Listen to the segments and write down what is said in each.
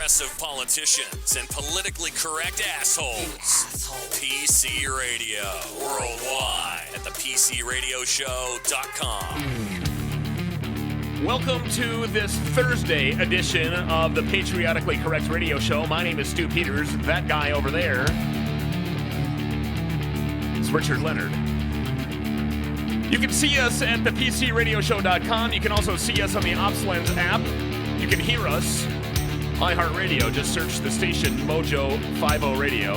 progressive politicians and politically correct assholes. PC Radio. Worldwide at thepcradioshow.com. Welcome to this Thursday edition of the Patriotically Correct Radio Show. My name is Stu Peters. That guy over there is Richard Leonard. You can see us at thepcradioshow.com. You can also see us on the OpsLens app. You can hear us, iHeartRadio. Just search the station Mojo 50 Radio.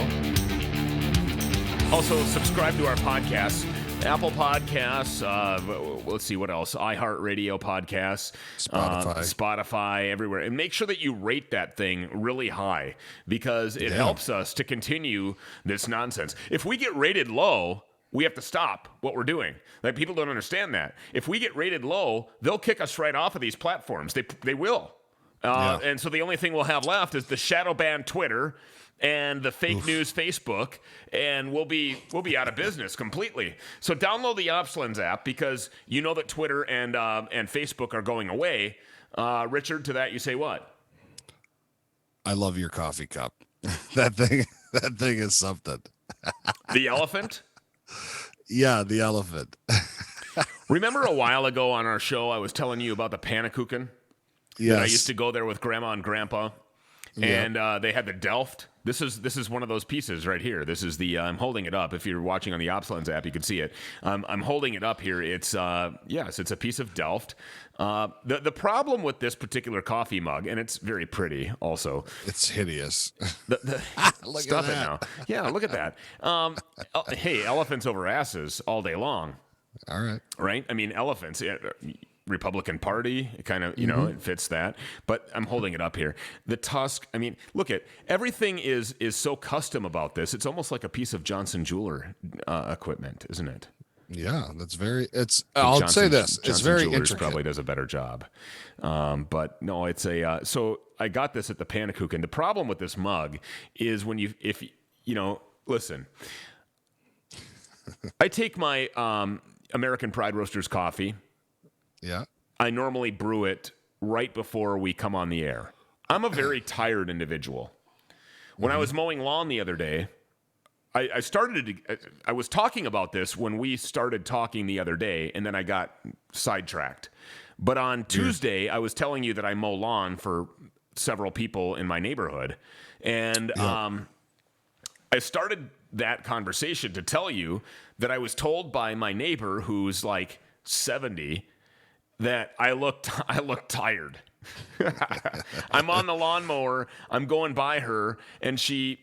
Also, subscribe to our podcasts. Apple Podcasts, let's see what else, iHeartRadio Podcasts, Spotify, everywhere. And make sure that you rate that thing really high because it helps us to continue this nonsense. If we get rated low, we have to stop what we're doing. Like, people don't understand that. If we get rated low, they'll kick us right off of these platforms. They will. And so the only thing we'll have left is the shadow ban Twitter and the fake news Facebook, and we'll be out of business completely. So download the OpsLens app because you know that Twitter and Facebook are going away. Richard, to that you say what? I love your coffee cup. That thing is something. The elephant? Yeah, the elephant. Remember a while ago on our show, I was telling you about the Pannekuchen? Yes. I used to go there with Grandma and Grandpa, and they had the Delft. This is one of those pieces right here. This is the I'm holding it up. If you're watching on the OpsLens app, you can see it. I'm holding it up here. It's it's a piece of Delft. The problem with this particular coffee mug, and it's very pretty also. It's hideous. Look Stop at it now. Yeah, look at that. Hey, elephants over asses all day long. All right. Right? I mean, elephants. Republican Party, it kind of, it fits that. But I'm holding it up here. The tusk, I mean, look at everything is so custom about this. It's almost like a piece of Johnson Jeweler equipment, isn't it? Yeah, I'll say this. It's very Jewelers intricate. Probably does a better job. But no, it's so I got this at the Pannekuchen. The problem with this mug is listen, I take my American Pride Roasters coffee. Yeah. I normally brew it right before we come on the air. I'm a very tired individual. When I was mowing lawn the other day, I was talking about this when we started talking the other day, and then I got sidetracked. But on Tuesday, I was telling you that I mow lawn for several people in my neighborhood. And I started that conversation to tell you that I was told by my neighbor, who's like 70, that I look tired. I'm on the lawnmower. I'm going by her, and she's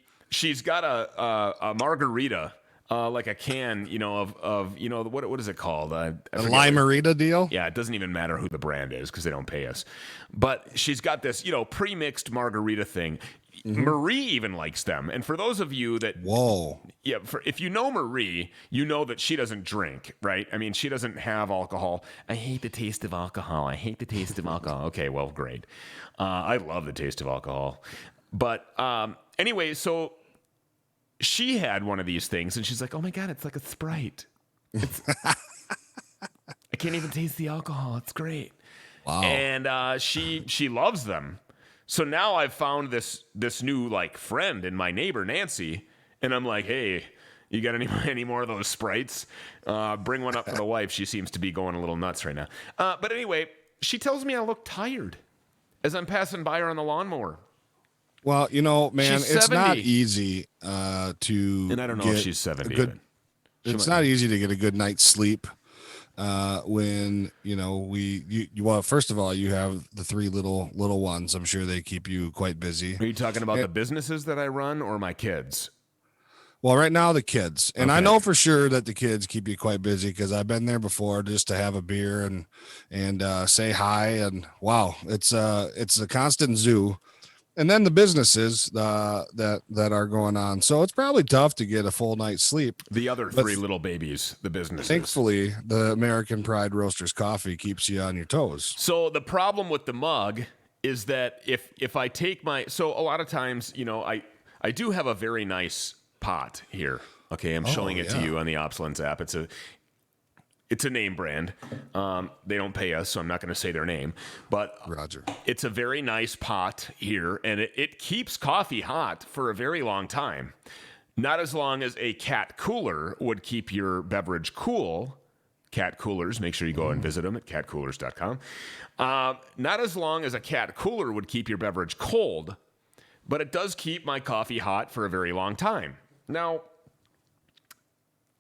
got a margarita, like a can, of what is it called? A Lime-A-Rita deal? Yeah, it doesn't even matter who the brand is because they don't pay us. But she's got this, pre-mixed margarita thing. Marie even likes them. And for those of you that... Whoa. Yeah, if you know Marie, you know that she doesn't drink, right? I mean, she doesn't have alcohol. I hate the taste of alcohol. Okay, well, great. I love the taste of alcohol. But anyway, so she had one of these things, and she's like, oh, my God, it's like a Sprite. I can't even taste the alcohol. It's great. Wow. And she loves them. So now I've found this new friend in my neighbor Nancy, and I'm like, hey, you got any more of those Sprites? Bring one up for the wife. She seems to be going a little nuts right now. But anyway, she tells me I look tired as I'm passing by her on the lawnmower. Well, man, She's it's 70. not easy to. And I don't know if she's 70. It's not easy to get a good night's sleep. When well, first of all, you have the three little ones. I'm sure they keep you quite busy. Are you talking about the businesses that I run or my kids? Well, right now the kids, and Okay. I know for sure that the kids keep you quite busy because I've been there before just to have a beer and say hi, and wow, it's a constant zoo. And then the businesses that are going on. So it's probably tough to get a full night's sleep. The other three little babies, the businesses. Thankfully, the American Pride Roasters coffee keeps you on your toes. So the problem with the mug is that if I take so a lot of times, I do have a very nice pot here. Okay, I'm showing it to you on the OpsLens app. It's a name brand. They don't pay us, so I'm not going to say their name. But Roger. It's a very nice pot here, and it keeps coffee hot for a very long time. Not as long as a cat cooler would keep your beverage cool. Cat coolers, make sure you go and visit them at catcoolers.com. Not as long as a cat cooler would keep your beverage cold, but it does keep my coffee hot for a very long time. Now,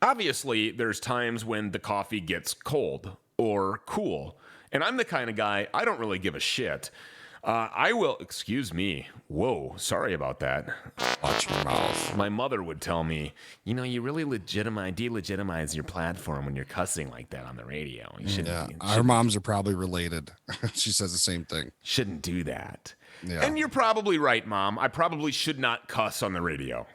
obviously, there's times when the coffee gets cold or cool. And I'm the kind of guy, I don't really give a shit. I will, excuse me. Whoa, sorry about that. Watch your mouth. My mother would tell me, you really delegitimize your platform when you're cussing like that on the radio. You shouldn't. Yeah, our moms are probably related. She says the same thing. Shouldn't do that. Yeah. And you're probably right, Mom. I probably should not cuss on the radio.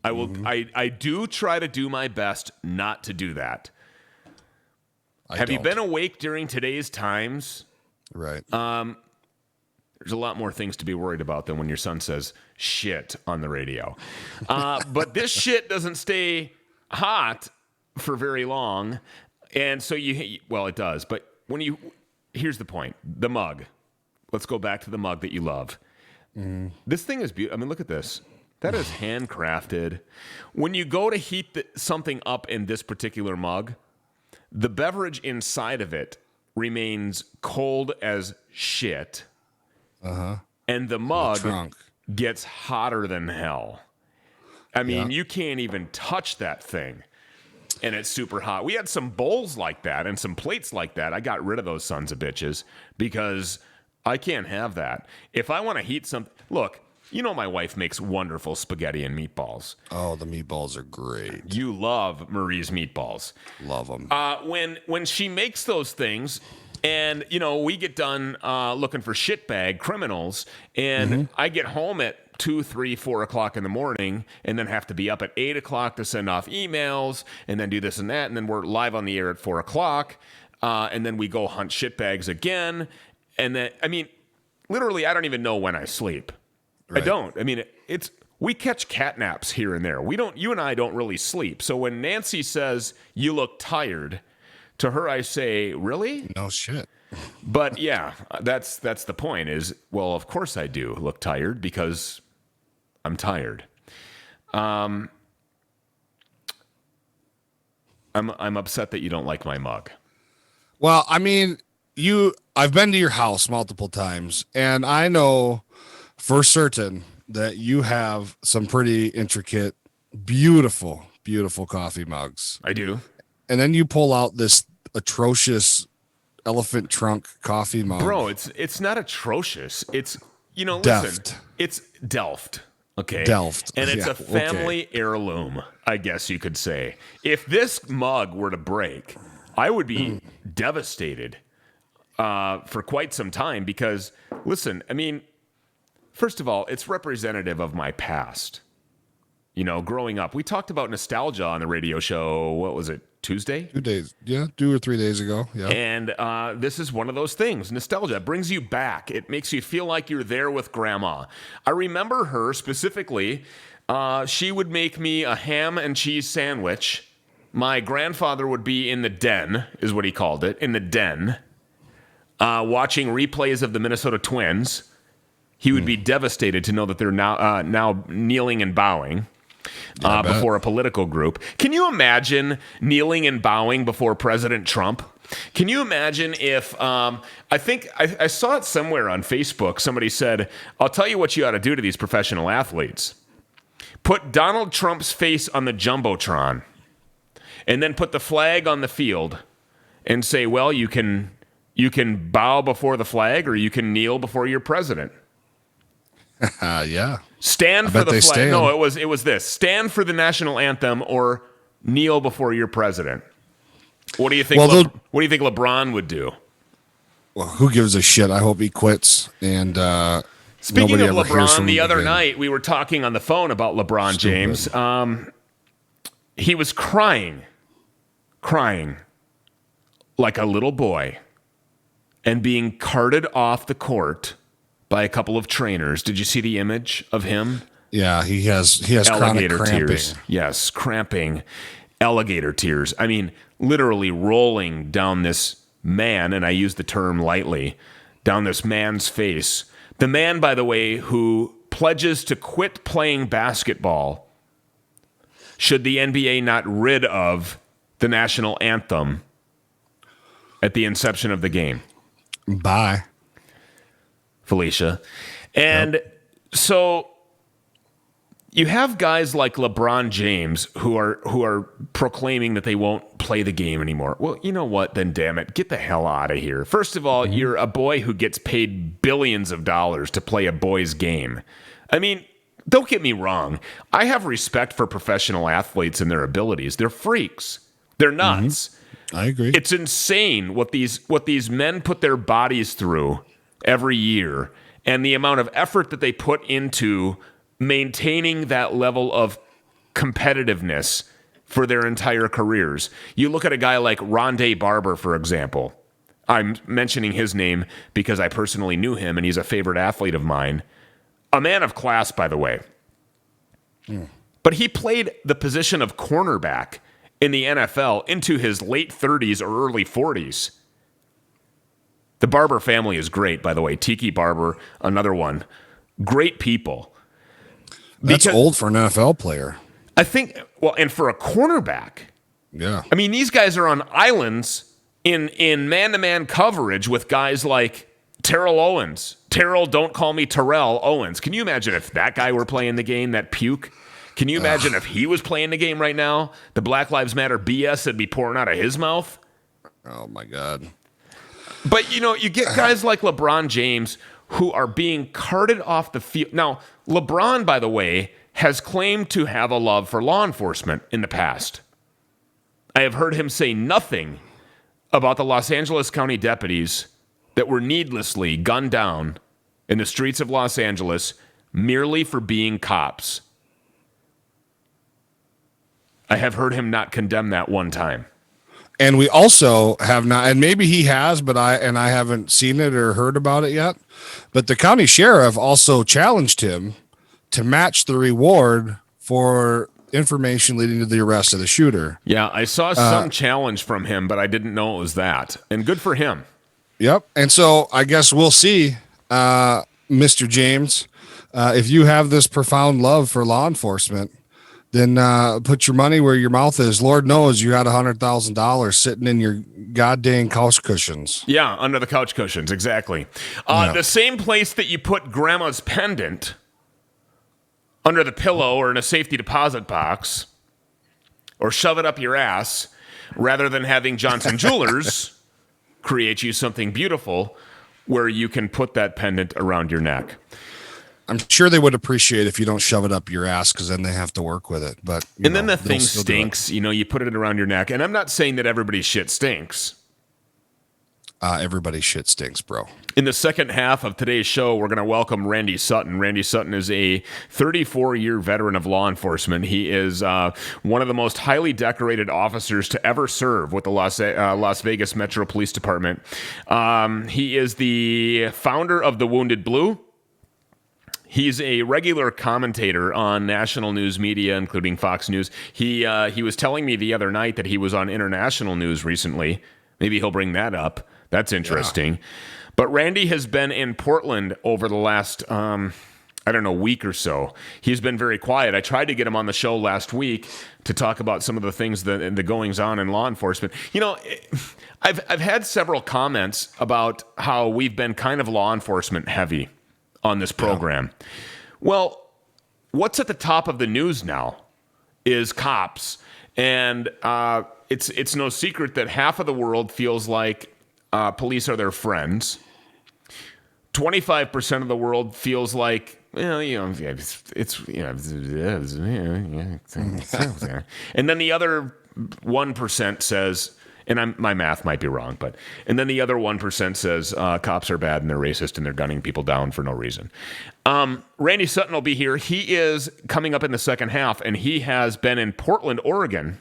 I will. I do try to do my best not to do that. Have you been awake during today's times? Right. There's a lot more things to be worried about than when your son says shit on the radio. But this shit doesn't stay hot for very long. And so it does. But here's the point. The mug. Let's go back to the mug that you love. This thing is beautiful. I mean, look at this. That is handcrafted. When you go to heat something up in this particular mug, the beverage inside of it remains cold as shit. And the mug gets hotter than hell. I mean, you can't even touch that thing. And it's super hot. We had some bowls like that and some plates like that. I got rid of those sons of bitches because I can't have that. If I want to heat something, look, my wife makes wonderful spaghetti and meatballs. Oh, the meatballs are great. You love Marie's meatballs. Love them. When she makes those things, and, we get done looking for shitbag criminals, and I get home at 2, 3, 4 o'clock in the morning, and then have to be up at 8 o'clock to send off emails, and then do this and that, and then we're live on the air at 4 o'clock, and then we go hunt shitbags again, and then, literally, I don't even know when I sleep. Right. I don't. We catch cat naps here and there. You and I don't really sleep. So when Nancy says, "You look tired," to her I say, "Really?" No shit. But yeah, that's the point is, well, of course I do look tired because I'm tired. I'm upset that you don't like my mug. Well, I've been to your house multiple times, and I know for certain that you have some pretty intricate, beautiful, beautiful coffee mugs. I do. And then you pull out this atrocious elephant trunk coffee mug. Bro, it's not atrocious. It's, Delft. Listen, it's Delft. Okay. Delft. And it's a family heirloom, I guess you could say. If this mug were to break, I would be devastated for quite some time because, listen, first of all, it's representative of my past. Growing up. We talked about nostalgia on the radio show, what was it, Tuesday? 2 days. Yeah, 2 or 3 days ago. Yeah. And this is one of those things. Nostalgia brings you back. It makes you feel like you're there with Grandma. I remember her specifically. She would make me a ham and cheese sandwich. My grandfather would be in the den, is what he called it, in the den, watching replays of the Minnesota Twins. He would be devastated to know that they're now kneeling and bowing before a political group. Can you imagine kneeling and bowing before President Trump? Can you imagine if, I think I saw it somewhere on Facebook, somebody said, "I'll tell you what you ought to do to these professional athletes. Put Donald Trump's face on the Jumbotron and then put the flag on the field and say, well, you can bow before the flag or you can kneel before your president." Yeah. Stand for the flag. No, it was this. Stand for the national anthem or kneel before your president. What do you think? What do you think LeBron would do? Well, who gives a shit? I hope he quits. And speaking of LeBron, the other night we were talking on the phone about LeBron James. He was crying like a little boy, and being carted off the court by a couple of trainers. Did you see the image of him? Yeah, he has chronic cramping. Tears. Yes, cramping. alligator tears. I mean, literally rolling down this man, and I use the term lightly, down this man's face. The man, by the way, who pledges to quit playing basketball should the NBA not rid of the national anthem at the inception of the game. Bye, Felicia. And so you have guys like LeBron James who are proclaiming that they won't play the game anymore. Well, you know what? Then damn it, get the hell out of here. First of all, you're a boy who gets paid billions of dollars to play a boy's game. I mean, don't get me wrong. I have respect for professional athletes and their abilities. They're freaks. They're nuts. I agree. It's insane what these men put their bodies through every year, and the amount of effort that they put into maintaining that level of competitiveness for their entire careers. You look at a guy like Rondé Barber, for example. I'm mentioning his name because I personally knew him, and he's a favorite athlete of mine. A man of class, by the way. But he played the position of cornerback in the NFL into his late 30s or early 40s. The Barber family is great, by the way. Tiki Barber, another one. Great people. That's old for an NFL player. I think, well, and for a cornerback. Yeah. I mean, these guys are on islands in man-to-man coverage with guys like Terrell Owens. Terrell, don't call me Terrell Owens. Can you imagine if that guy were playing the game, that puke? Can you imagine if he was playing the game right now? The Black Lives Matter BS that'd be pouring out of his mouth? Oh, my God. But, you know, you get guys like LeBron James who are being carted off the field. Now, LeBron, by the way, has claimed to have a love for law enforcement in the past. I have heard him say nothing about the Los Angeles County deputies that were needlessly gunned down in the streets of Los Angeles merely for being cops. I have heard him not condemn that one time. And we also have not, and maybe he has, but I haven't seen it or heard about it yet. But the county sheriff also challenged him to match the reward for information leading to the arrest of the shooter. Yeah, I saw some challenge from him, but I didn't know it was that. And good for him. Yep. And so I guess we'll see, Mr. James, if you have this profound love for law enforcement, then put your money where your mouth is. Lord knows you had $100,000 sitting in your goddamn couch cushions. Yeah, under the couch cushions, exactly. The same place that you put grandma's pendant under the pillow or in a safety deposit box, or shove it up your ass, rather than having Johnson Jewelers create you something beautiful where you can put that pendant around your neck. I'm sure they would appreciate if you don't shove it up your ass, because then they have to work with it. But then the thing stinks. You know, you put it around your neck. And I'm not saying that everybody's shit stinks. Everybody's shit stinks, bro. In the second half of today's show, we're going to welcome Randy Sutton. Randy Sutton is a 34-year veteran of law enforcement. He is one of the most highly decorated officers to ever serve with the Las Vegas Metro Police Department. He is the founder of the Wounded Blue. He's a regular commentator on national news media, including Fox News. He was telling me the other night that he was on international news recently. Maybe he'll bring that up. That's interesting. Yeah. But Randy has been in Portland over the last, week or so. He's been very quiet. I tried to get him on the show last week to talk about some of the things, the goings on in law enforcement. You know, I've had several comments about how we've been kind of law enforcement heavy on this program. Yeah. Well, what's at the top of the news now is cops. And it's no secret that half of the world feels like police are their friends. 25% of the world feels like, well, you know, it's you know, and then the other 1% says, and my math might be wrong, and then the other 1% says cops are bad and they're racist and they're gunning people down for no reason. Randy Sutton will be here. He is coming up in the second half, and he has been in Portland, Oregon,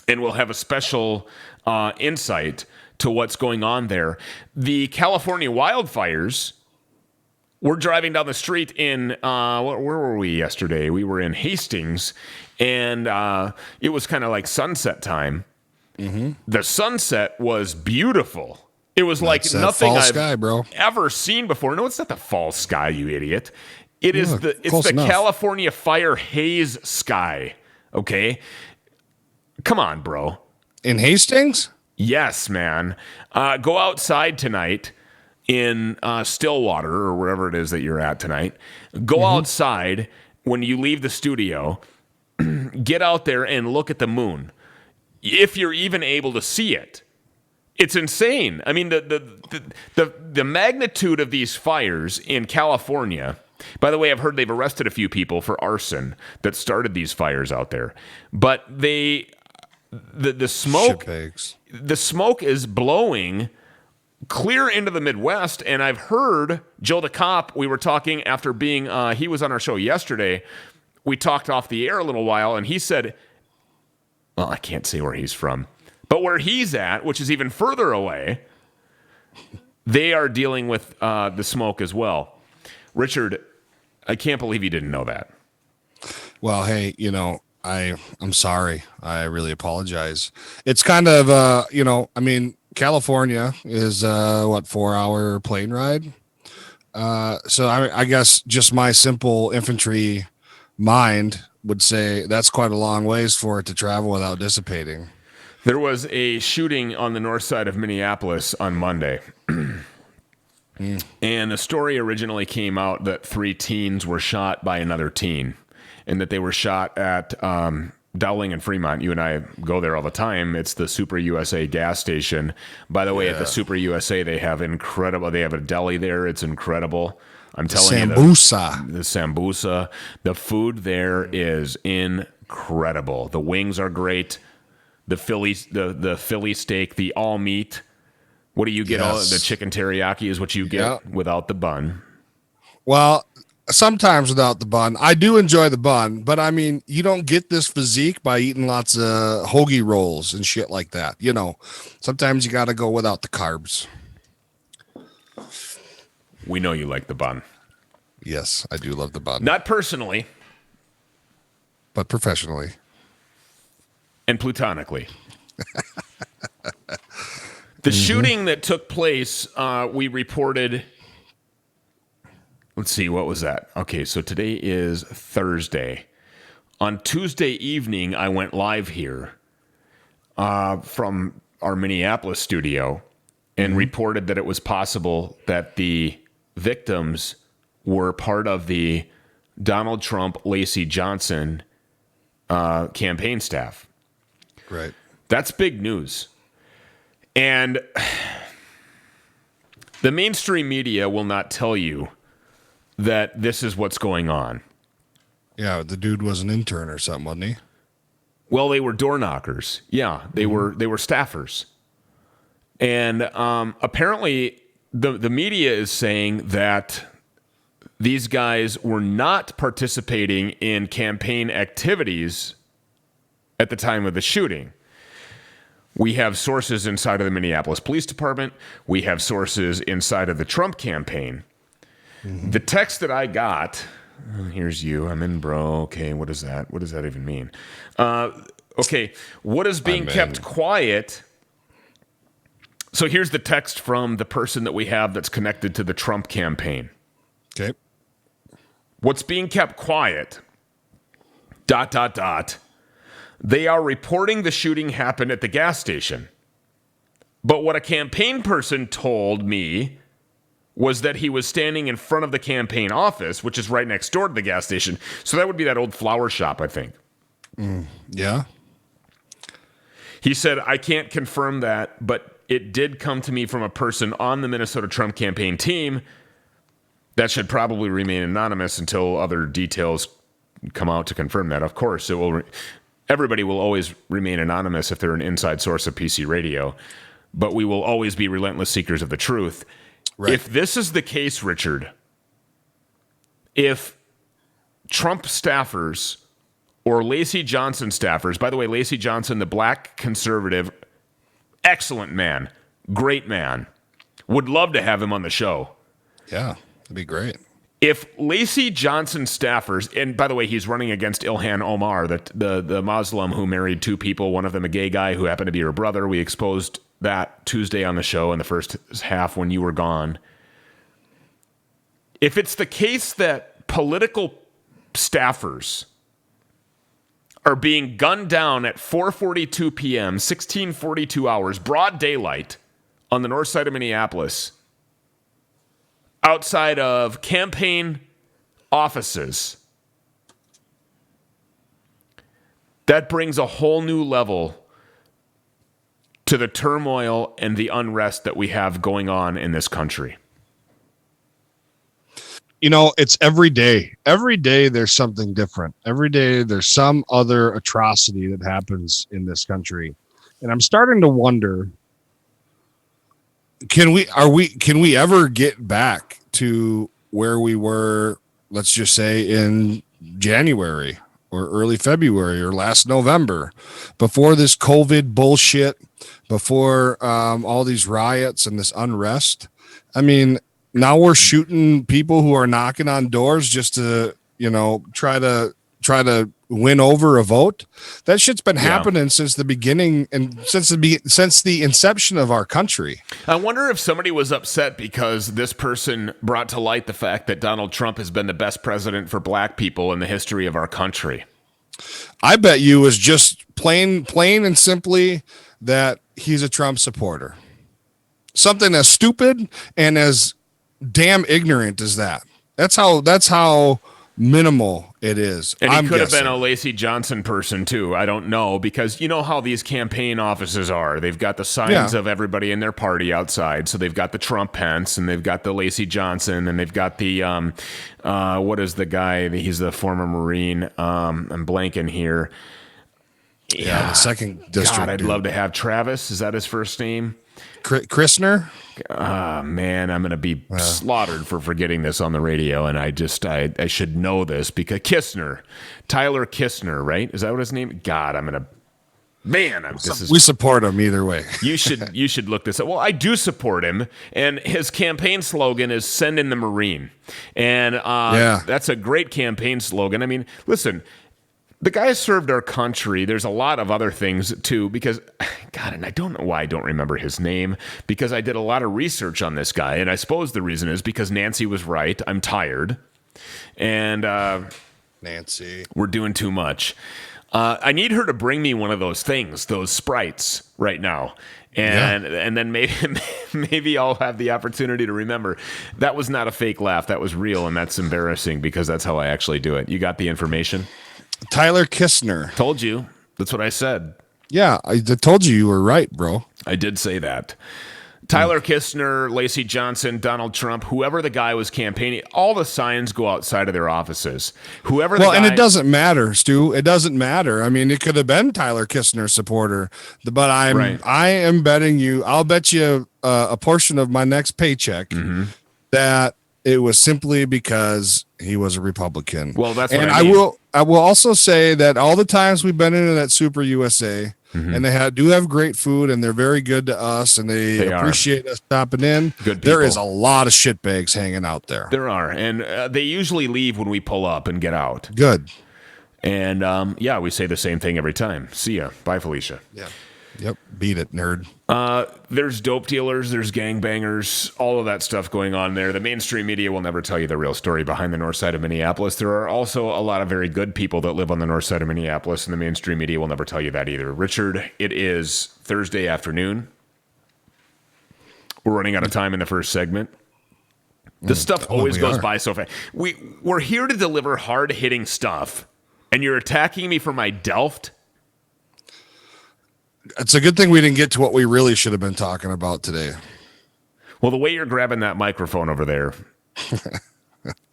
and will have a special insight to what's going on there. The California wildfires we're driving down the street in, where were we yesterday? We were in Hastings, and it was kind of like sunset time. Mm-hmm. The sunset was beautiful. It was like nothing I've ever seen before. No, it's not the fall sky, you idiot. It's the California fire haze sky. Okay? Come on, bro. In Hastings? Yes, man. Go outside tonight in Stillwater or wherever it is that you're at tonight. Go outside when you leave the studio. Get out there and look at the moon. If you're even able to see it. It's insane. I mean, the magnitude of these fires in California. By the way, I've heard they've arrested a few people for arson that started these fires out there. But the smoke, the smoke is blowing clear into the Midwest. And I've heard Joe the cop. We were talking after being. He was on our show yesterday. We talked off the air a little while, and he said, "Well, I can't say where he's from." But where he's at, which is even further away, they are dealing with the smoke as well. Richard, I can't believe you didn't know that. Well, hey, I'm sorry. I really apologize. It's kind of, I mean, California is 4-hour plane ride. So I guess just my simple infantry mind would say that's quite a long ways for it to travel without dissipating. There was a shooting on the north side of Minneapolis on Monday. And the story originally came out that 3 teens were shot by another teen and that they were shot at Dowling and Fremont. You and I go there all the time. It's the Super USA gas station. By the way, at the Super USA, they have a deli there. It's incredible. I'm telling you. The sambusa. The food there is incredible. The wings are great. The Philly steak, the all meat. What do you get? Yes. The chicken teriyaki is what you get without the bun. Well, sometimes without the bun. I do enjoy the bun, but I mean, you don't get this physique by eating lots of hoagie rolls and shit like that. Sometimes you got to go without the carbs. We know you like the bun. Yes, I do love the bun. Not personally, but professionally. And platonically. The shooting that took place, we reported. Let's see, what was that? Okay, so today is Thursday. On Tuesday evening, I went live here from our Minneapolis studio and reported that it was possible that the victims were part of the Donald Trump, Lacey Johnson campaign staff. Right. That's big news. And the mainstream media will not tell you that this is what's going on. Yeah, the dude was an intern or something, wasn't he? Well, they were door knockers. Yeah, they were staffers. And apparently the media is saying that these guys were not participating in campaign activities at the time of the shooting. We have sources inside of the Minneapolis Police Department. We have sources inside of the Trump campaign. The text that I got, here's you. I'm in, bro. Okay, what is that? What does that even mean? Okay, what is being kept quiet? So here's the text from the person that we have that's connected to the Trump campaign. Okay. What's being kept quiet, ... They are reporting the shooting happened at the gas station. But what a campaign person told me was that he was standing in front of the campaign office, which is right next door to the gas station. So that would be that old flower shop, I think. Yeah. He said, I can't confirm that, but it did come to me from a person on the Minnesota Trump campaign team. That should probably remain anonymous until other details come out to confirm that. Of course, it will. Everybody will always remain anonymous if they're an inside source of PC radio, but we will always be relentless seekers of the truth. Right. If this is the case, Richard, if Trump staffers or Lacey Johnson staffers, by the way, Lacey Johnson, the black conservative, excellent man, great man, would love to have him on the show. Yeah, that'd be great. If Lacey Johnson staffers, and by the way, he's running against Ilhan Omar, the Muslim who married two people, one of them a gay guy who happened to be her brother. We exposed that Tuesday on the show in the first half when you were gone. If it's the case that political staffers are being gunned down at 4:42 p.m., 16:42 hours, broad daylight on the north side of Minneapolis, outside of campaign offices, that brings a whole new level to the turmoil and the unrest that we have going on in this country. You know, it's every day. Every day there's something different. Every day there's some other atrocity that happens in this country. And I'm starting to wonder, can we ever get back to where we were, let's just say in January or early February or last November, before this COVID bullshit, before all these riots and this unrest? I mean, now we're shooting people who are knocking on doors just to, try to win over a vote. That shit's been happening since the beginning and since the inception of our country. I wonder if somebody was upset because this person brought to light the fact that Donald Trump has been the best president for black people in the history of our country. I bet you was just plain and simply that he's a Trump supporter. Something as stupid and as damn ignorant as that. That's how minimal it is. And he could have been a Lacey Johnson person too. I don't know, because you know how these campaign offices are. They've got the signs of everybody in their party outside. So they've got the Trump Pence, and they've got the Lacey Johnson, and they've got the what is the guy? He's the former Marine. I'm blanking here. Yeah, the second district. God, I'd love to have Travis. Is that his first name? Christner? Man, I'm going to be slaughtered for forgetting this on the radio, and I should know this because Tyler Kistner, right? Is that what his name? God, we support him either way. You should look this up. Well, I do support him, and his campaign slogan is "Send in the Marine," and that's a great campaign slogan. I mean, listen. The guy served our country. There's a lot of other things, too, because, God, and I don't know why I don't remember his name, because I did a lot of research on this guy, and I suppose the reason is because Nancy was right. I'm tired. And Nancy, we're doing too much. I need her to bring me one of those things, those sprites, right now. And then maybe I'll have the opportunity to remember. That was not a fake laugh. That was real, and that's embarrassing because that's how I actually do it. You got the information? Tyler Kistner. Told you. That's what I said. Yeah, I told you were right, bro. I did say that. Tyler Kistner, Lacey Johnson, Donald Trump, whoever the guy was campaigning, all the signs go outside of their offices. And it doesn't matter, Stu. It doesn't matter. I mean, it could have been Tyler Kistner's supporter, but I am betting you. I'll bet you a portion of my next paycheck that it was simply because he was a Republican. Well, that's what and I mean. I will also say that all the times we've been into that Super USA, and they do have great food, and they're very good to us, and they appreciate us stopping in. Good people. There is a lot of shitbags hanging out there. There are, and they usually leave when we pull up and get out. Good. And we say the same thing every time. See ya. Bye, Felicia. Yeah. Yep. Beat it, nerd. There's dope dealers, there's gangbangers, all of that stuff going on there. The mainstream media will never tell you the real story behind the north side of Minneapolis. There are also a lot of very good people that live on the north side of Minneapolis, and the mainstream media will never tell you that either. Richard, it is Thursday afternoon. We're running out of time in the first segment. This stuff always goes by so fast. We're here to deliver hard-hitting stuff, and you're attacking me for my Delft? It's a good thing we didn't get to what we really should have been talking about today. Well, the way you're grabbing that microphone over there,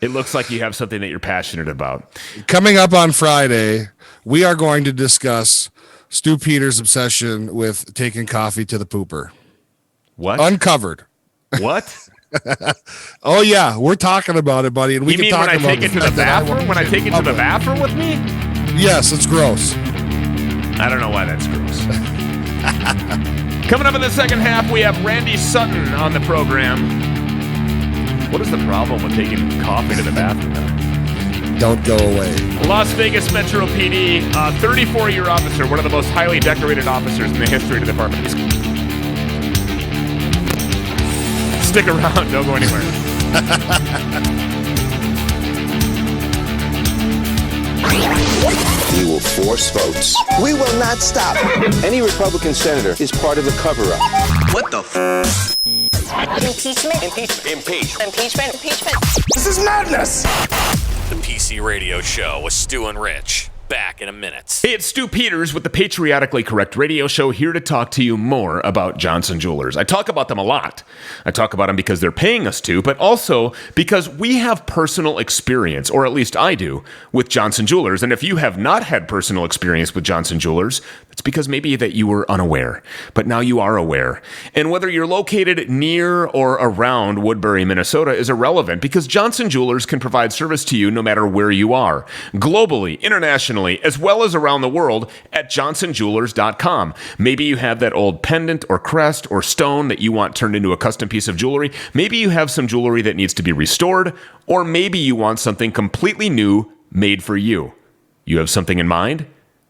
it looks like you have something that you're passionate about. Coming up on Friday, we are going to discuss Stu Peters' obsession with taking coffee to the pooper. What? Uncovered. What? Oh, yeah. We're talking about it, buddy. And we you mean talk when I about take it to the bathroom? When I take it to the bathroom with me? Yes, it's gross. I don't know why that's gross. Coming up in the second half, we have Randy Sutton on the program. What is the problem with taking coffee to the bathroom now? Don't go away. Las Vegas Metro PD, 34-year officer, one of the most highly decorated officers in the history of the department. Stick around, don't go anywhere. We will force votes. We will not stop. Any Republican senator is part of the cover-up. What the f? Impeachment. Impeachment. This is madness. The PC Radio Show with Stu and Rich. Back in a minute. Hey, it's Stu Peters with the Patriotically Correct Radio Show, here to talk to you more about Johnson Jewelers. I talk about them a lot. I talk about them because they're paying us to, but also because we have personal experience, or at least I do, with Johnson Jewelers. And if you have not had personal experience with Johnson Jewelers, it's because maybe that you were unaware, but now you are aware. And whether you're located near or around Woodbury, Minnesota is irrelevant, because Johnson Jewelers can provide service to you no matter where you are, globally, internationally, as well as around the world at johnsonjewelers.com. Maybe you have that old pendant or crest or stone that you want turned into a custom piece of jewelry. Maybe you have some jewelry that needs to be restored, or maybe you want something completely new made for you. You have something in mind?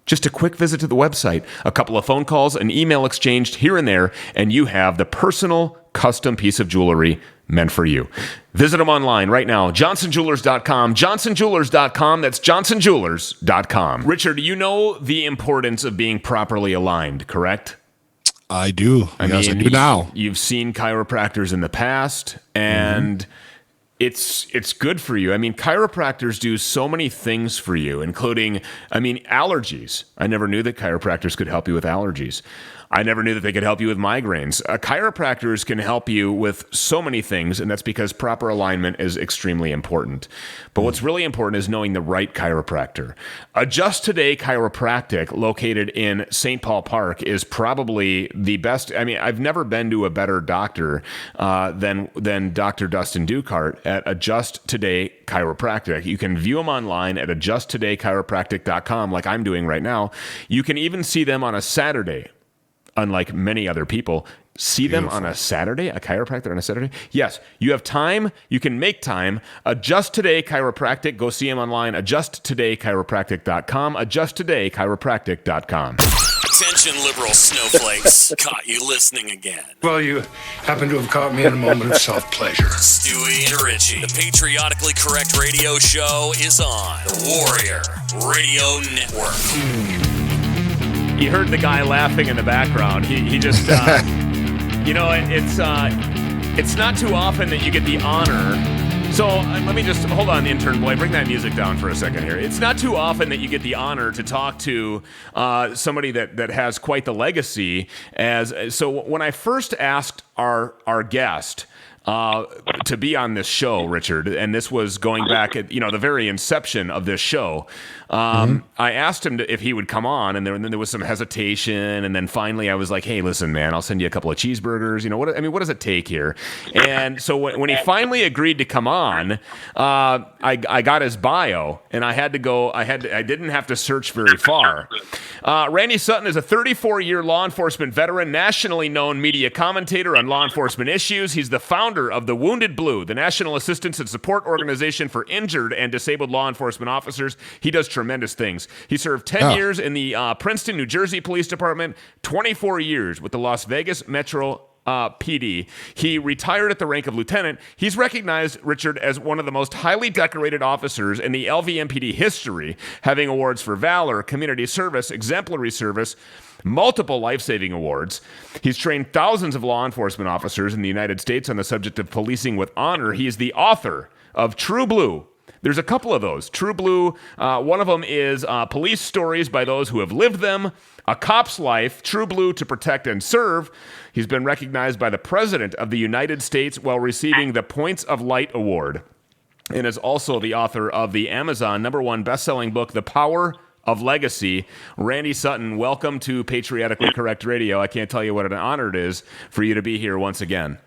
Just a quick visit to the website, a couple of phone calls, an email exchanged here and there, and you have the personal custom piece of jewelry meant for you. Visit them online right now, johnsonjewelers.com, johnsonjewelers.com. That's johnsonjewelers.com. Richard, you know the importance of being properly aligned, correct? I do. I do now. You've seen chiropractors in the past, and it's good for you. I mean, chiropractors do so many things for you, including, allergies. I never knew that chiropractors could help you with allergies. I never knew that they could help you with migraines. Chiropractors can help you with so many things, and that's because proper alignment is extremely important. But what's really important is knowing the right chiropractor. Adjust Today Chiropractic, located in St. Paul Park, is probably the best. I've never been to a better doctor than Dr. Dustin Ducart at Adjust Today Chiropractic. You can view them online at adjusttodaychiropractic.com, like I'm doing right now. You can even see them on a Saturday. Unlike many other people, see them on a Saturday, a chiropractor on a Saturday? Yes, you have time. You can make time. Adjust Today Chiropractic. Go see them online, adjusttodaychiropractic.com, adjusttodaychiropractic.com. Attention, liberal snowflakes. Caught you listening again. Well, you happen to have caught me in a moment of self-pleasure. Stewie and Richie. The Patriotically Correct Radio Show is on the Warrior Radio Network. You heard the guy laughing in the background. He just, it's not too often that you get the honor. So let me just, hold on, intern boy, bring that music down for a second here. It's not too often that you get the honor to talk to somebody that has quite the legacy. So when I first asked our guest to be on this show, Richard, and this was going back at the very inception of this show. I asked him if he would come on, and then there was some hesitation, and then finally I was like, "Hey, listen, man, I'll send you a couple of cheeseburgers. What does it take here?" And so when he finally agreed to come on, I got his bio, and I didn't have to search very far. Randy Sutton is a 34-year law enforcement veteran, nationally known media commentator on law enforcement issues. He's the founder of the Wounded Blue, the National Assistance and Support Organization for injured and disabled law enforcement officers. He does tremendous things. He served 10 years in the Princeton, New Jersey Police Department, 24 years with the Las Vegas Metro PD. He retired at the rank of lieutenant. He's recognized, Richard, as one of the most highly decorated officers in the LVMPD history, having awards for valor, community service, exemplary service, multiple life-saving awards. He's trained thousands of law enforcement officers in the United States on the subject of policing with honor. He is the author of True Blue. There's a couple of those. True Blue, one of them is Police Stories by Those Who Have Lived Them, A Cop's Life, True Blue to Protect and Serve. He's been recognized by the President of the United States while receiving the Points of Light Award, and is also the author of the Amazon #1 best-selling book, The Power of Legacy. Randy Sutton, welcome to Patriotically Correct Radio. I can't tell you what an honor it is for you to be here once again.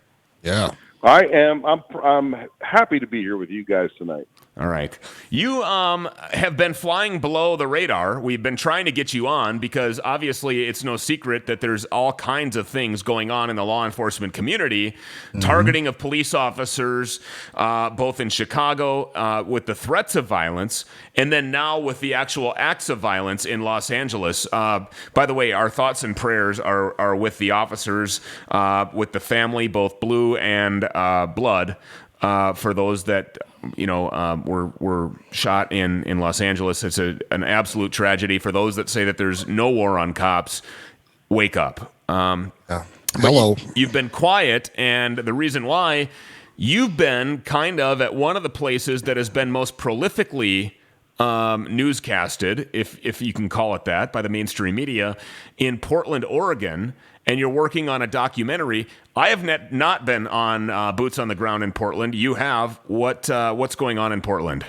Yeah. I am. I'm happy to be here with you guys tonight. All right. You have been flying below the radar. We've been trying to get you on because obviously it's no secret that there's all kinds of things going on in the law enforcement community, targeting of police officers, both in Chicago with the threats of violence, and then now with the actual acts of violence in Los Angeles. By the way, our thoughts and prayers are with the officers, with the family, both blue and blood. For those that were shot in Los Angeles, it's an absolute tragedy. For those that say that there's no war on cops, wake up. Hello. You've been quiet, and the reason why, you've been kind of at one of the places that has been most prolifically newscasted, if you can call it that, by the mainstream media, in Portland, Oregon. And you're working on a documentary. I have not been on boots on the ground in Portland. You have. What's going on in Portland?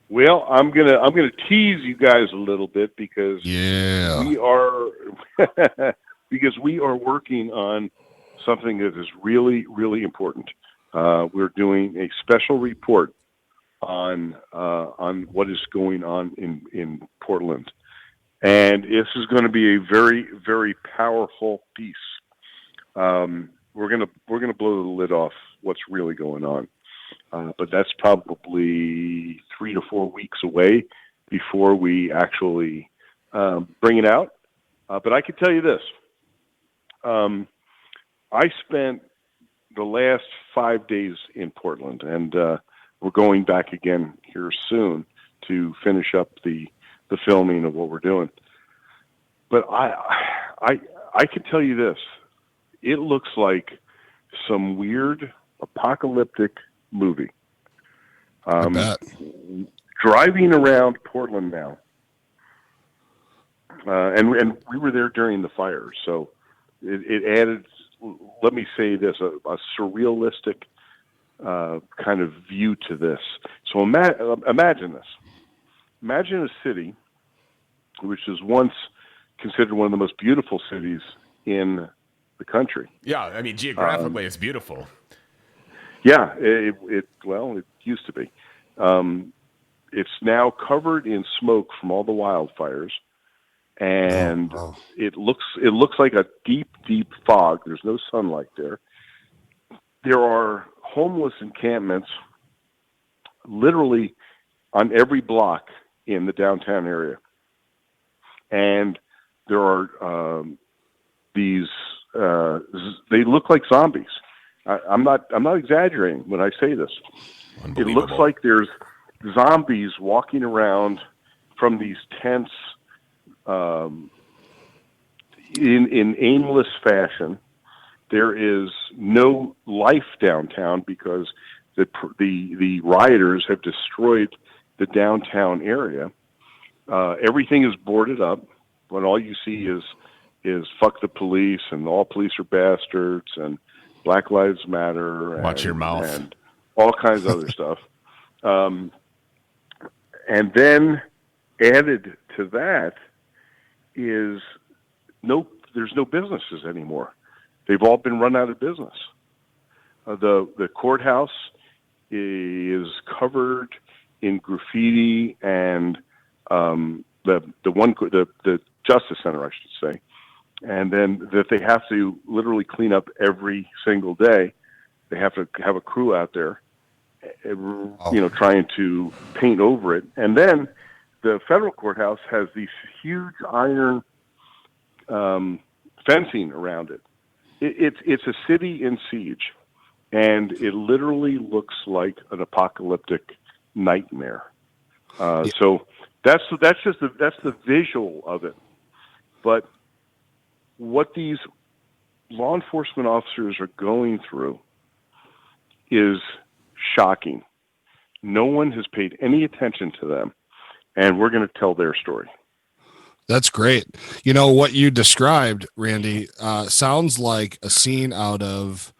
Well, I'm gonna tease you guys a little bit because we are working on something that is really, really important. We're doing a special report on what is going on in Portland. And this is going to be a very, very powerful piece. We're gonna blow the lid off what's really going on, but that's probably 3 to 4 weeks away before we actually bring it out. But I can tell you this: I spent the last 5 days in Portland, and we're going back again here soon to finish up the filming of what we're doing. But I can tell you this: it looks like some weird apocalyptic movie. Driving around Portland now, and we were there during the fire, so it added, let me say this, a surrealistic kind of view to this. So imagine this. Imagine a city which was once considered one of the most beautiful cities in the country. Yeah, I mean, geographically, it's beautiful. Yeah, it used to be. It's now covered in smoke from all the wildfires, and it looks like a deep, deep fog. There's no sunlight there. There are homeless encampments literally on every block in the downtown area. And there are these. They look like zombies. I'm not exaggerating when I say this. It looks like there's zombies walking around from these tents in aimless fashion. There is no life downtown because the rioters have destroyed the downtown area. Everything is boarded up, but all you see is fuck the police and all police are bastards and Black Lives Matter. Watch your mouth. And all kinds of other stuff. And then added to that is there's no businesses anymore. They've all been run out of business. The courthouse is covered in graffiti and the Justice Center, I should say, and then that they have to literally clean up every single day. They have to have a crew out there, trying to paint over it. And then the federal courthouse has these huge iron fencing around it. It's a city in siege, and it literally looks like an apocalyptic nightmare. So that's the visual of it. But what these law enforcement officers are going through is shocking. No one has paid any attention to them, and we're going to tell their story. That's great. You know, what you described, Randy, sounds like a scene out of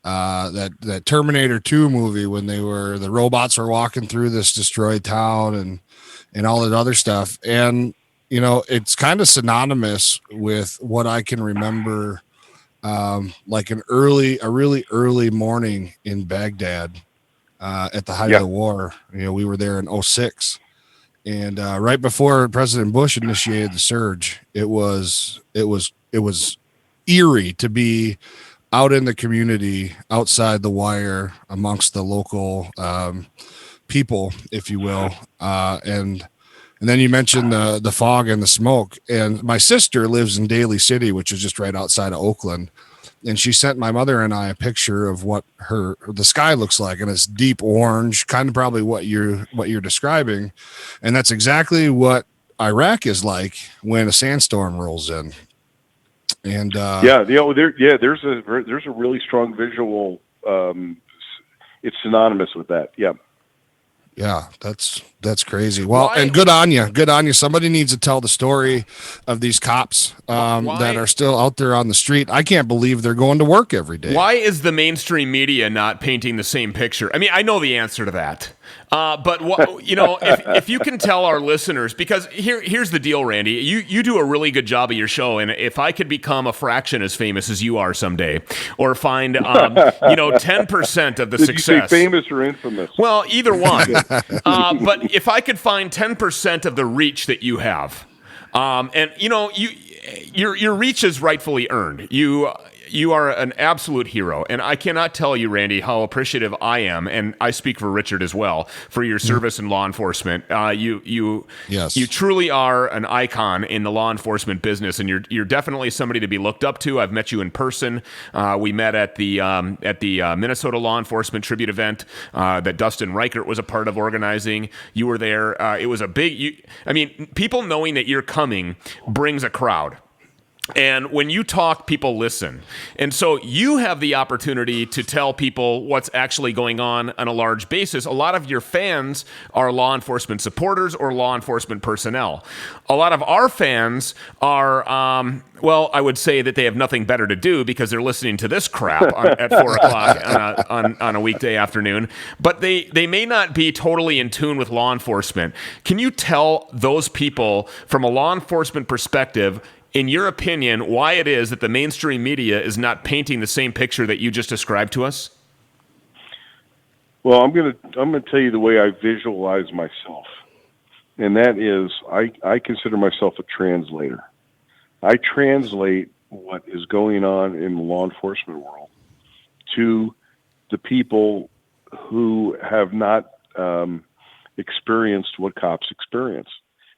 that Terminator 2 movie when the robots were walking through this destroyed town and all that other stuff. And, you know, it's kind of synonymous with what I can remember, like a really early morning in Baghdad, at the height of the war. We were there in 06. And right before President Bush initiated the surge, it was eerie to be out in the community, outside the wire, amongst the local people, if you will. And then you mentioned the fog and the smoke. And my sister lives in Daly City, which is just right outside of Oakland. And she sent my mother and I a picture of what the sky looks like, and it's deep orange, kind of probably what you're describing, and that's exactly what Iraq is like when a sandstorm rolls in. And there's a really strong visual. It's synonymous with that. Yeah. Yeah, that's crazy. Well, and good on you. Somebody needs to tell the story of these cops that are still out there on the street. I can't believe they're going to work every day. Why is the mainstream media not painting the same picture? I mean, I know the answer to that. But if you can tell our listeners, because here's the deal, Randy, you do a really good job of your show, and if I could become a fraction as famous as you are someday, or find 10% of the Did success. you say famous or infamous? Well, either one. But if I could find 10% of the reach that you have, and your reach is rightfully earned. You are an absolute hero, and I cannot tell you, Randy, how appreciative I am, and I speak for Richard as well, for your service in law enforcement. You truly are an icon in the law enforcement business, and you're definitely somebody to be looked up to. I've met you in person. We met at the Minnesota Law Enforcement Tribute event that Dustin Reichert was a part of organizing. You were there. It was a big. People knowing that you're coming brings a crowd. And when you talk, people listen. And so you have the opportunity to tell people what's actually going on a large basis. A lot of your fans are law enforcement supporters or law enforcement personnel. A lot of our fans are, I would say that they have nothing better to do because they're listening to this crap at 4 o'clock on a weekday afternoon. But they may not be totally in tune with law enforcement. Can you tell those people from a law enforcement perspective, in your opinion, why it is that the mainstream media is not painting the same picture that you just described to us? Well, I'm gonna tell you the way I visualize myself, and that is I consider myself a translator. I translate what is going on in the law enforcement world to the people who have not experienced what cops experience,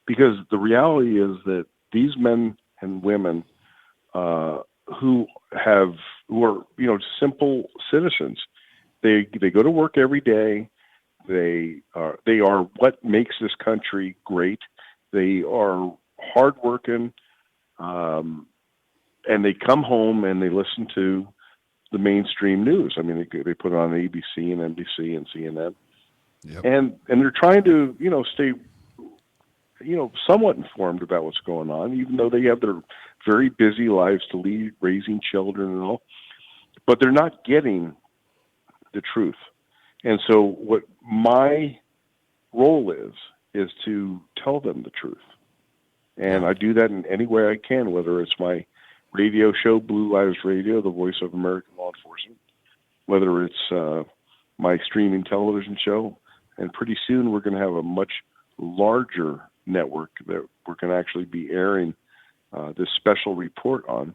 because the reality is that these men and women who are simple citizens. They go to work every day. They are what makes this country great. They are hardworking, and they come home and they listen to the mainstream news. I mean, they put it on ABC and NBC and CNN, yep. and they're trying to stay somewhat informed about what's going on, even though they have their very busy lives to lead, raising children and all, but they're not getting the truth. And so what my role is to tell them the truth. And I do that in any way I can, whether it's my radio show, Blue Lives Radio, the voice of American law enforcement, whether it's my streaming television show, and pretty soon we're going to have a much larger network that we're going to actually be airing this special report on.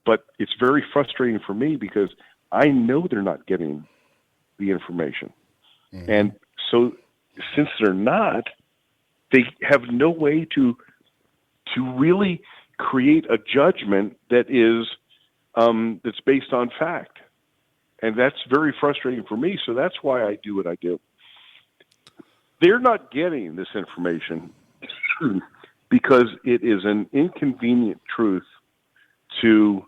But it's very frustrating for me because I know they're not getting the information. Mm-hmm. And so since they're not, they have no way to really create a judgment that is that's based on fact. And that's very frustrating for me. So that's why I do what I do. They're not getting this information because it is an inconvenient truth to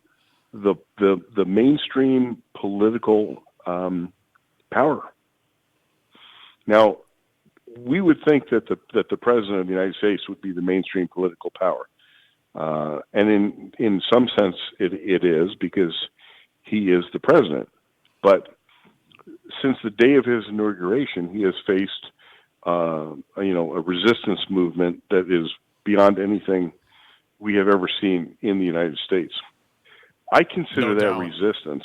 the mainstream political power. Now, we would think that the president of the United States would be the mainstream political power, and in some sense it is, because he is the president. But since the day of his inauguration, he has faced a resistance movement that is beyond anything we have ever seen in the United States. I consider that resistance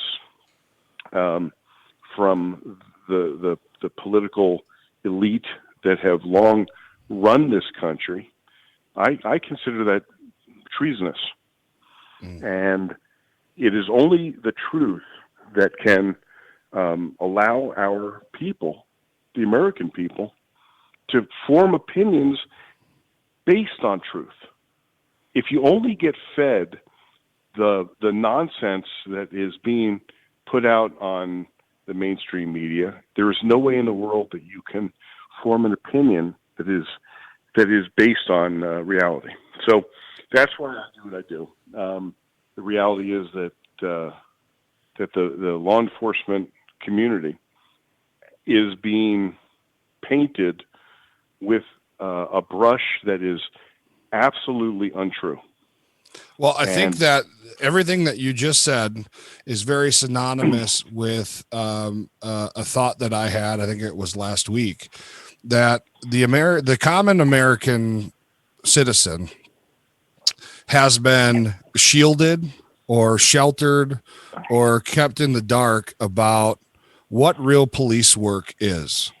from the political elite that have long run this country, I consider that treasonous. And it is only the truth that can allow our people, the American people, to form opinions based on truth. If you only get fed the nonsense that is being put out on the mainstream media, there is no way in the world that you can form an opinion that is based on reality. So that's why I do what I do. The reality is that the law enforcement community is being painted with a brush that is absolutely untrue. Well, I think that everything that you just said is very synonymous with a thought that I had. I think it was last week, that the common American citizen has been shielded or sheltered or kept in the dark about what real police work is.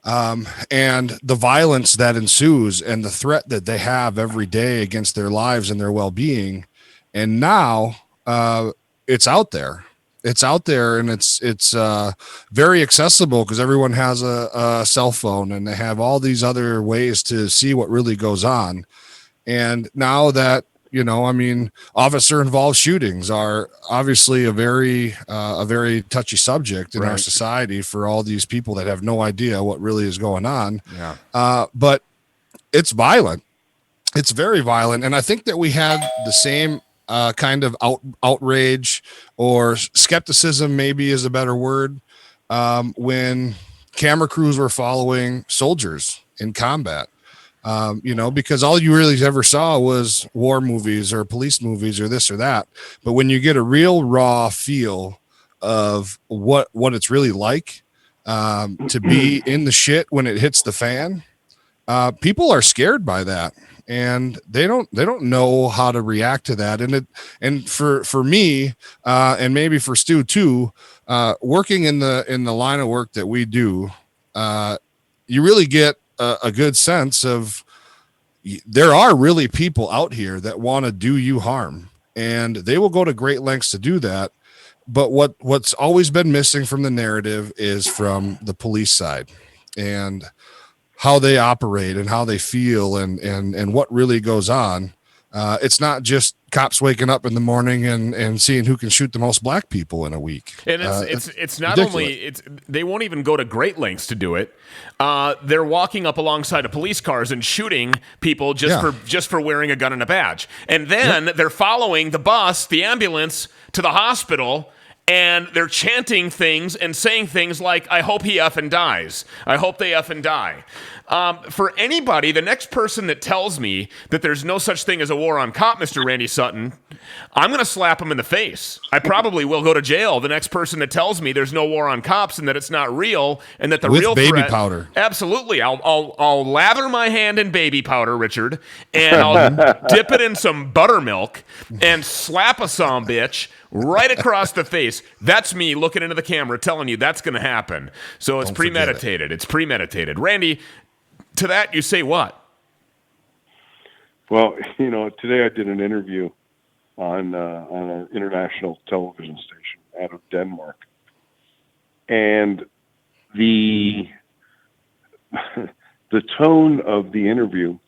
And the violence that ensues and the threat that they have every day against their lives and their well-being. And now it's out there. It's out there, and it's very accessible because everyone has a cell phone and they have all these other ways to see what really goes on. And now that, officer-involved shootings are obviously a very touchy subject in our society for all these people that have no idea what really is going on. Yeah. But it's violent. It's very violent. And I think that we had the same kind of outrage or skepticism, maybe is a better word, when camera crews were following soldiers in combat. Because all you really ever saw was war movies or police movies or this or that. But when you get a real raw feel of what it's really like to be in the shit when it hits the fan, people are scared by that, and they don't know how to react to that. And for me, and maybe for Stu too, working in the line of work that we do, you really get a good sense of there are really people out here that want to do you harm, and they will go to great lengths to do that. But what's always been missing from the narrative is from the police side and how they operate and how they feel and what really goes on. It's not just cops waking up in the morning and seeing who can shoot the most black people in a week. And it's not ridiculous. only they won't even go to great lengths to do it. They're walking up alongside of police cars and shooting people just for wearing a gun and a badge. And then they're following the bus, the ambulance to the hospital, and they're chanting things and saying things like, "I hope he effing dies. I hope they effing die." For anybody, the next person that tells me that there's no such thing as a war on cop, Mr. Randy Sutton, I'm going to slap him in the face. I probably will go to jail. The next person that tells me there's no war on cops and that it's not real and that the with real baby threat, powder. Absolutely. I'll lather my hand in baby powder, Richard, and I'll dip it in some buttermilk and slap a bitch right across the face. That's me looking into the camera telling you that's going to happen. So it's premeditated. It's premeditated. Randy, to that you say what? Well, today I did an interview on an international television station out of Denmark, and the tone of the interview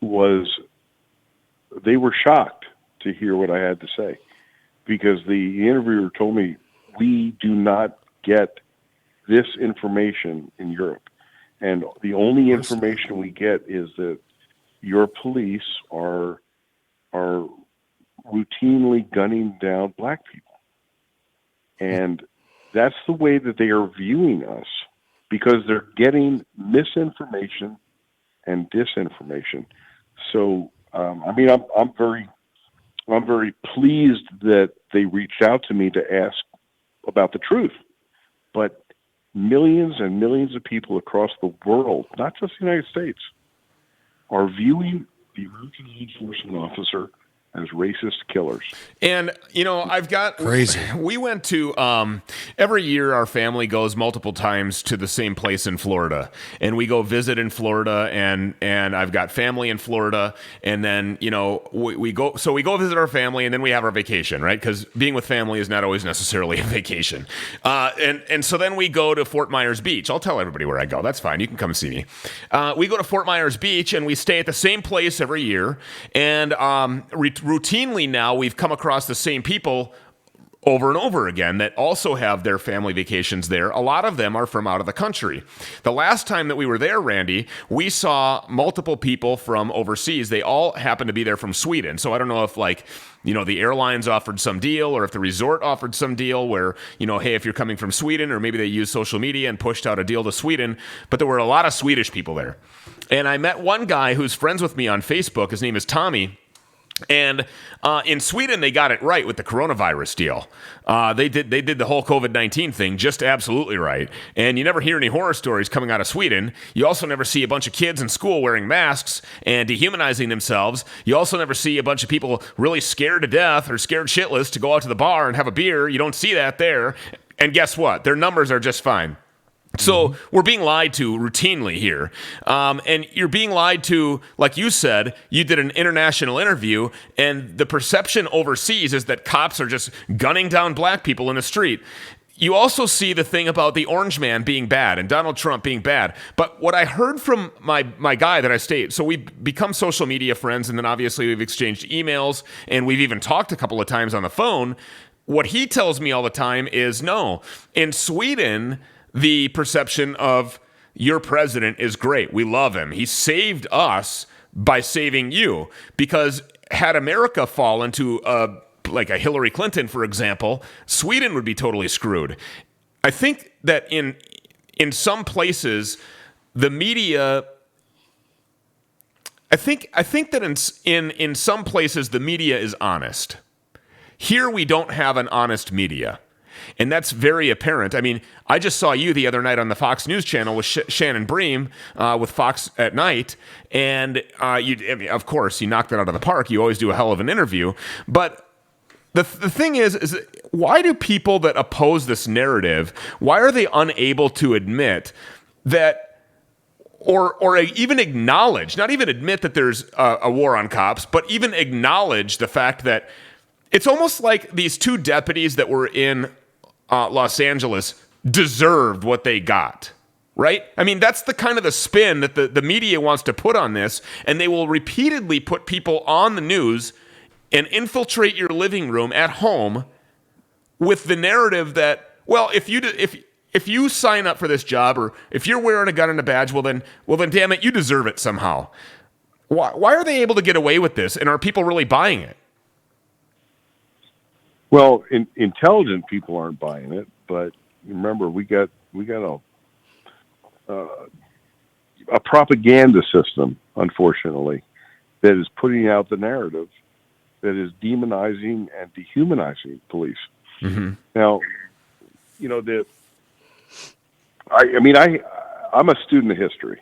was they were shocked to hear what I had to say, because the interviewer told me we do not get this information in Europe. And the only information we get is that your police are routinely gunning down black people. And that's the way that they are viewing us, because they're getting misinformation and disinformation. So, I'm very pleased that they reached out to me to ask about the truth. But millions and millions of people across the world, not just the United States, are viewing the American law enforcement officer as racist killers. And, Crazy. We went to, every year our family goes multiple times to the same place in Florida. And we go visit in Florida, and I've got family in Florida. And then, we go visit our family, and then we have our vacation, right? Because being with family is not always necessarily a vacation. And so then we go to Fort Myers Beach. I'll tell everybody where I go. That's fine. You can come see me. We go to Fort Myers Beach, and we stay at the same place every year. And routinely now we've come across the same people over and over again that also have their family vacations there. A lot of them are from out of the country. The last time that we were there, Randy, we saw multiple people from overseas. They all happened to be there from Sweden. So I don't know if the airlines offered some deal, or if the resort offered some deal where, hey, if you're coming from Sweden, or maybe they used social media and pushed out a deal to Sweden. But there were a lot of Swedish people there. And I met one guy who's friends with me on Facebook. His name is Tommy. And in Sweden, they got it right with the coronavirus deal. They did the whole COVID-19 thing just absolutely right. And you never hear any horror stories coming out of Sweden. You also never see a bunch of kids in school wearing masks and dehumanizing themselves. You also never see a bunch of people really scared to death or scared shitless to go out to the bar and have a beer. You don't see that there. And guess what? Their numbers are just fine. So we're being lied to routinely here. And you're being lied to, like you said, you did an international interview, and the perception overseas is that cops are just gunning down black people in the street. You also see the thing about the orange man being bad and Donald Trump being bad. But what I heard from my guy that I stayed, so we've become social media friends, and then obviously we've exchanged emails, and we've even talked a couple of times on the phone. What he tells me all the time is, no, in Sweden, the perception of your president is great. We love him. He saved us by saving you. Because had America fall into like a Hillary Clinton, for example, Sweden would be totally screwed. I think that in some places, the media, I think that in some places the media is honest. Here we don't have an honest media. And that's very apparent. I mean, I just saw you the other night on the Fox News channel with Shannon Bream with Fox at Night. And of course, you knocked it out of the park. You always do a hell of an interview. But the thing is why do people that oppose this narrative, why are they unable to admit that, or even acknowledge, not even admit that there's a war on cops, but even acknowledge the fact that it's almost like these two deputies that were in Los Angeles deserved what they got, right? I mean, that's the kind of the spin that the media wants to put on this, and they will repeatedly put people on the news and infiltrate your living room at home with the narrative that, well, if you sign up for this job, or if you're wearing a gun and a badge, well then damn it, you deserve it somehow. Why are they able to get away with this, and are people really buying it? Well, intelligent people aren't buying it, but remember, we got a propaganda system, unfortunately, that is putting out the narrative that is demonizing and dehumanizing police. Mm-hmm. Now, I'm a student of history.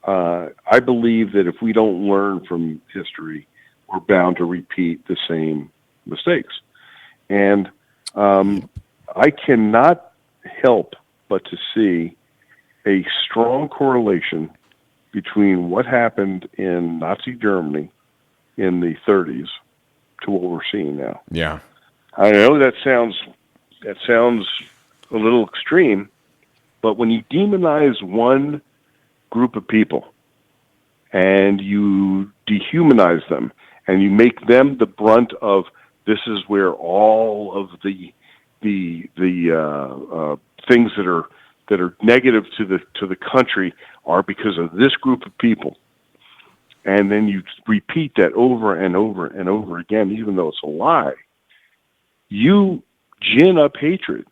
I believe that if we don't learn from history, we're bound to repeat the same mistakes. And I cannot help but to see a strong correlation between what happened in Nazi Germany in the 30s to what we're seeing now. Yeah. I know that sounds a little extreme, but when you demonize one group of people and you dehumanize them and you make them the brunt of, this is where all of the things that are negative to the country are because of this group of people, and then you repeat that over and over and over again, even though it's a lie, you gin up hatred.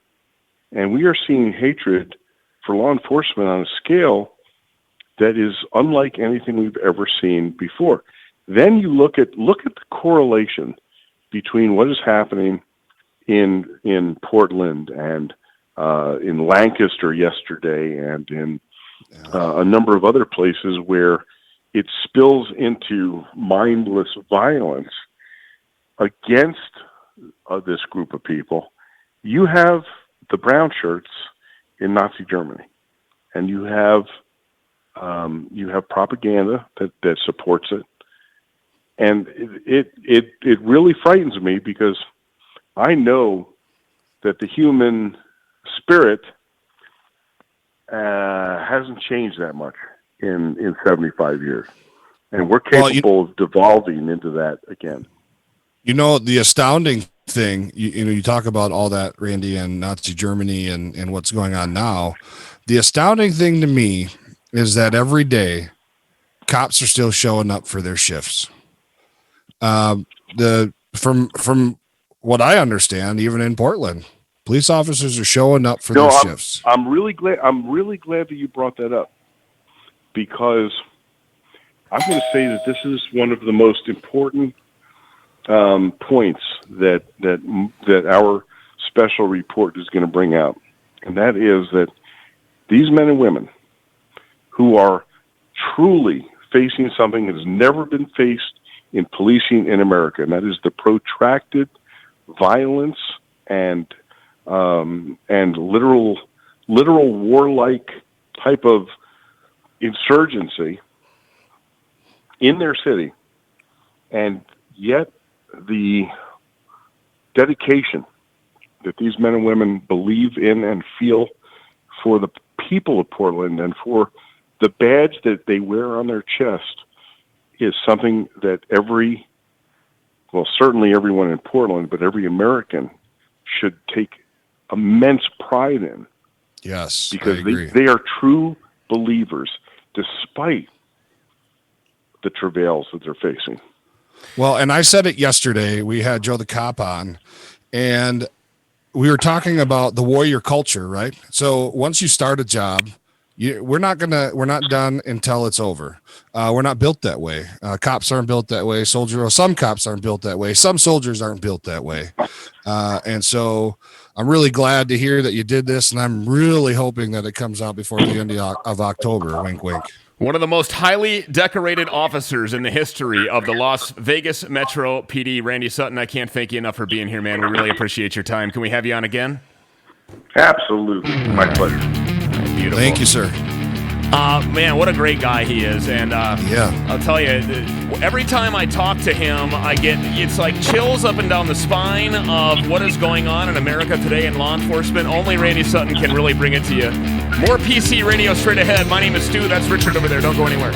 And we are seeing hatred for law enforcement on a scale that is unlike anything we've ever seen before. Then you look at the correlation between what is happening in Portland and in Lancaster yesterday, and in a number of other places where it spills into mindless violence against this group of people, you have the brown shirts in Nazi Germany, and you have propaganda that supports it, and it really frightens me because I know that the human spirit hasn't changed that much in 75 years, and we're capable of devolving into that again. You know, the astounding thing, you talk about all that, Randy, and Nazi Germany and what's going on now. The astounding thing to me is that every day cops are still showing up for their shifts. From what I understand, even in Portland, police officers are showing up for their shifts. I'm really glad that you brought that up, because I'm going to say that this is one of the most important points that our special report is going to bring out, and that is that these men and women who are truly facing something that has never been faced in policing in America, and that is the protracted violence and literal warlike type of insurgency in their city, and yet the dedication that these men and women believe in and feel for the people of Portland and for the badge that they wear on their chest is something that certainly everyone in Portland, but every American should take immense pride in. Yes, because they are true believers despite the travails that they're facing. Well, and I said it yesterday. We had Joe the Cop on, and we were talking about the warrior culture, right? So once you start a job, we're not done until it's over. We're not built that way. Cops aren't built that way. Some cops aren't built that way. Some soldiers aren't built that way. And so I'm really glad to hear that you did this, and I'm really hoping that it comes out before the end of October. Wink, wink. One of the most highly decorated officers in the history of the Las Vegas Metro PD, Randy Sutton. I can't thank you enough for being here, man. We really appreciate your time. Can we have you on again? Absolutely. My pleasure. Beautiful. Thank you, sir. Man, what a great guy he is. And yeah, I'll tell you, every time I talk to him, it's like chills up and down the spine of what is going on in America today in law enforcement. Only Randy Sutton can really bring it to you. More PC Radio straight ahead. My name is Stu. That's Richard over there. Don't go anywhere.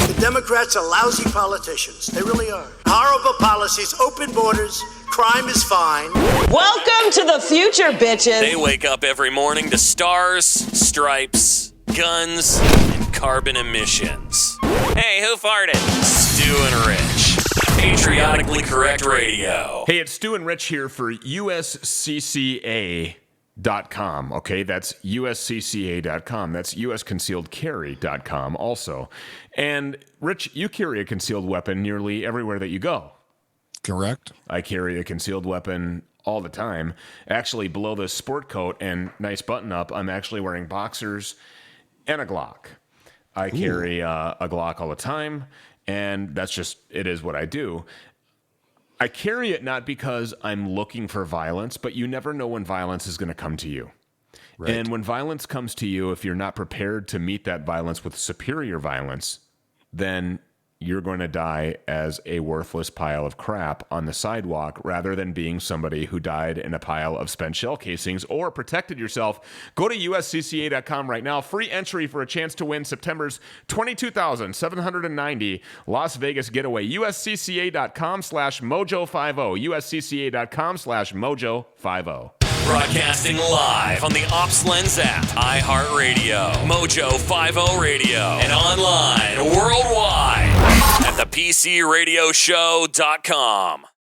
The Democrats are lousy politicians. They really are. Horrible policies, open borders, crime is fine. Welcome to the future, bitches. They wake up every morning to stars, stripes, guns, and carbon emissions. Hey, who farted? Stu and Rich. Patriotically Correct Radio. Hey, it's Stu and Rich here for USCCA.com. Okay, that's USCCA.com. That's USConcealedCarry.com also. And Rich, you carry a concealed weapon nearly everywhere that you go. Correct. I carry a concealed weapon all the time. Actually, below the sport coat and nice button up, I'm actually wearing boxers and a Glock. I carry a Glock all the time, and that's just, it is what I do. I carry it not because I'm looking for violence, but you never know when violence is going to come to you. Right. And when violence comes to you, if you're not prepared to meet that violence with superior violence, then you're going to die as a worthless pile of crap on the sidewalk rather than being somebody who died in a pile of spent shell casings or protected yourself. Go to USCCA.com right now. Free entry for a chance to win September's $22,790 Las Vegas getaway. USCCA.com/Mojo50. USCCA.com/Mojo50. Broadcasting live on the OpsLens app, iHeartRadio, Mojo50 Radio, and online worldwide at thepcradioshow.com.